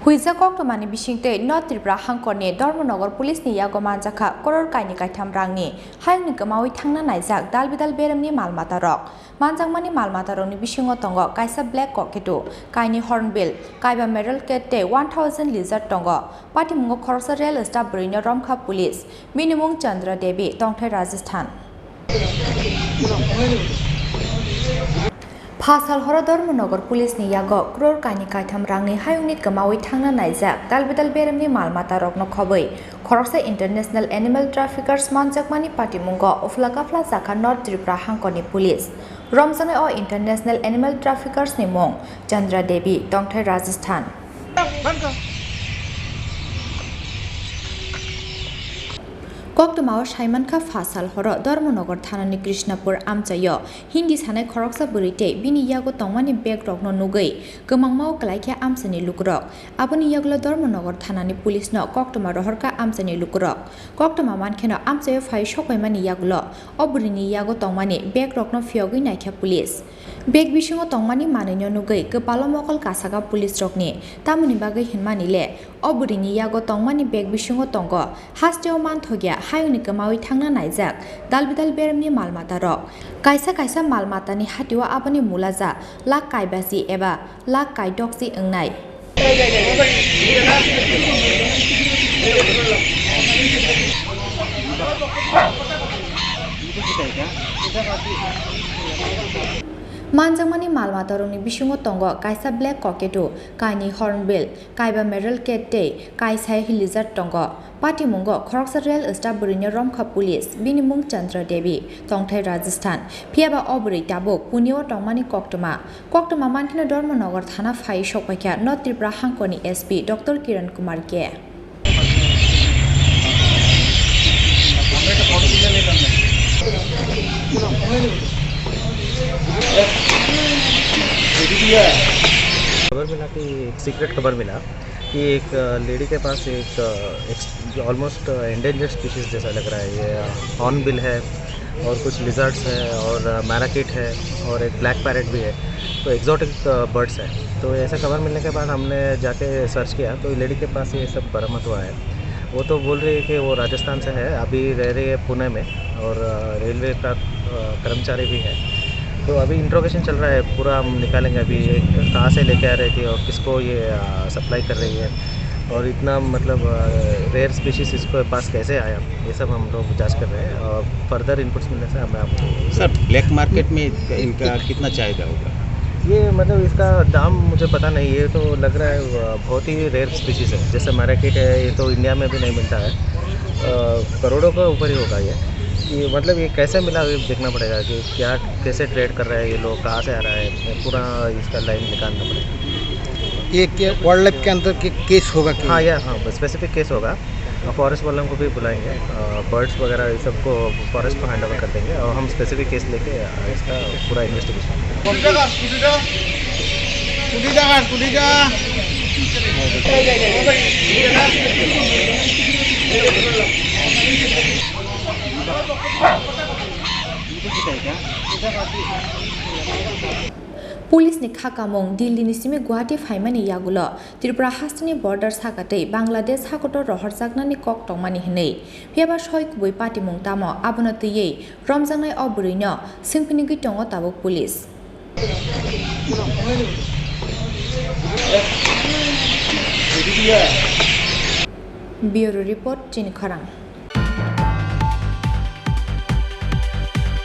Huiza Koktomani Bishingte, North Tripura Hangkone, Dormonogor Police ni Yagoman Jaka, Koror Kaini Kaitam Rangi, Hayang Nikamawi Tangna Naizak, Dalbidal Beramni Malmata Rock, Manjangmani Malmata Roni Bishingotongo, Kaisa Black Cockito, Kaini Hornbill, Kaiba Medal Kete, 1000 Lizard Tongo, Patimungo Korsa Real Estate Brina Romka Police, Minimum Chandra Devi, Tongthai Rajasthan. Pasal horo Dormonogor Police ni yago Kror Kaini Kaitam Rangi Hayunit Kamawi Tangna Naizak Dalbidal Beramni Malmata Rokno Khoboi Khoroksa International Animal Traffickers Manjakmani Patimungo Oflakafla Zaka North Tripura Hangkoni Police Romjane o International Animal Traffickers ni mong Chandra Devi Tongthai Rajasthan Koktomao Shaimanka Fasal Horo Dormonogor Thanani Krishnapur Amchayo Hindi Sanai Khoroksa Burite Bini Yago Tongmani Backdrop no Nugai Gemangmao Kalaikya Amsani Lukrok Aboni Yaglo Dormonogor Thanani Police no Koktoma Rohorka Amsani Lukrok Koktoma Mankeno Amchayo Fai Shokaimani Yaglo Oburini Yago Tongmani Backdrop no Fiogi Naikya Police Bag Bishingo Tongmani Manino Nugai Kepalo Mokol Kasaga Police Rokni Tamuni Bagai Hinmani Le Oburini Yago Tongmani Bag Bishingo Tongo Hasteo Manthogia Hayuni Kamawi Tangna Naizak Dalbidal Beramni Malmata Rok Kaisa Malmata ni Hatiwa Abani Mulaza Lak Kaibasi Eba Lak Kai Doksi Engnai Manjangmani Malmata Roni Bishingo Tongo Kaisa Black Cockito Kaini Hornbill Kaiba Medal Kete Kaisa Lizard Tongo Patimungo Khoroksa Real Estate Brina Romka Police Binimung Chandra Devi Tongthai Rajasthan Piaba Obri Tabuk Punio Tongmani Koktoma Mankina Dormonogor Thana Fai Shokpakya North Tripura Hangkoni SP Dr. Kiran Kumar Ke खबर मिला कि एक secret खबर मिला कि एक lady के पास एक ऑलमोस्ट एंडेंजर्ड स्पीशीज़ जैसा लग रहा है। ये हॉर्नबिल है और कुछ लिजर्ड्स है और मैराकिट है और एक ब्लैक पैरेट भी है, तो एक्जोटिक बर्ड्स है। तो ऐसा खबर मिलने के बाद हमने जाके सर्च किया तो लेडी के पास ये सब बरामद हुआ है। वो तो बोल रही है कि वो राजस्थान से है, अभी रह रही है पुणे में और रेलवे का कर्मचारी भी है। तो अभी इंट्रोगेशन चल रहा है, पूरा हम निकालेंगे अभी कहाँ से लेके आ रही थी और किसको ये सप्लाई कर रही है और इतना मतलब रेयर स्पीशीज़ इसको पास कैसे आया, ये सब हम लोग जांच कर रहे हैं और फर्दर इनपुट्स मिलने से हमें आपको सर ब्लैक मार्केट में इनका कितना चाहिदा होगा? ये मतलब इसका दाम मुझे पता नहीं है, तो लग रहा है बहुत ही रेयर स्पीशीज़ है। जैसे मैराकिट है, ये तो इंडिया में भी नहीं मिलता है, करोड़ों का ऊपर ही होगा ये मतलब ये कैसे मिला ये देखना पड़ेगा कि क्या कैसे ट्रेड कर रहे हैं ये लोग, कहाँ से आ रहा है, पूरा इसका लाइन निकालना पड़ेगा। ये वाइल्ड लाइफ के अंदर के केस होगा कि? हाँ स्पेसिफिक केस होगा। फॉरेस्ट वालों को भी बुलाएंगे, बर्ड्स वगैरह ये सबको फॉरेस्ट को हैंड ओवर कर देंगे और हम स्पेसिफिक केस लेके इसका पूरा investigation Police ni Kakamong Delhi ni Simi Guwahati Faimani Yagulo Tripura Hastani border Sakate Bangladesh Hakoto Rohor Sakna ni Kok Tongmani Hene Piaba Shoi Kubui Patimung Tamo Abonatiye Romjangnai Oburino Singpinigi Tongo Tabuk Police Bureau Report Chini Kharang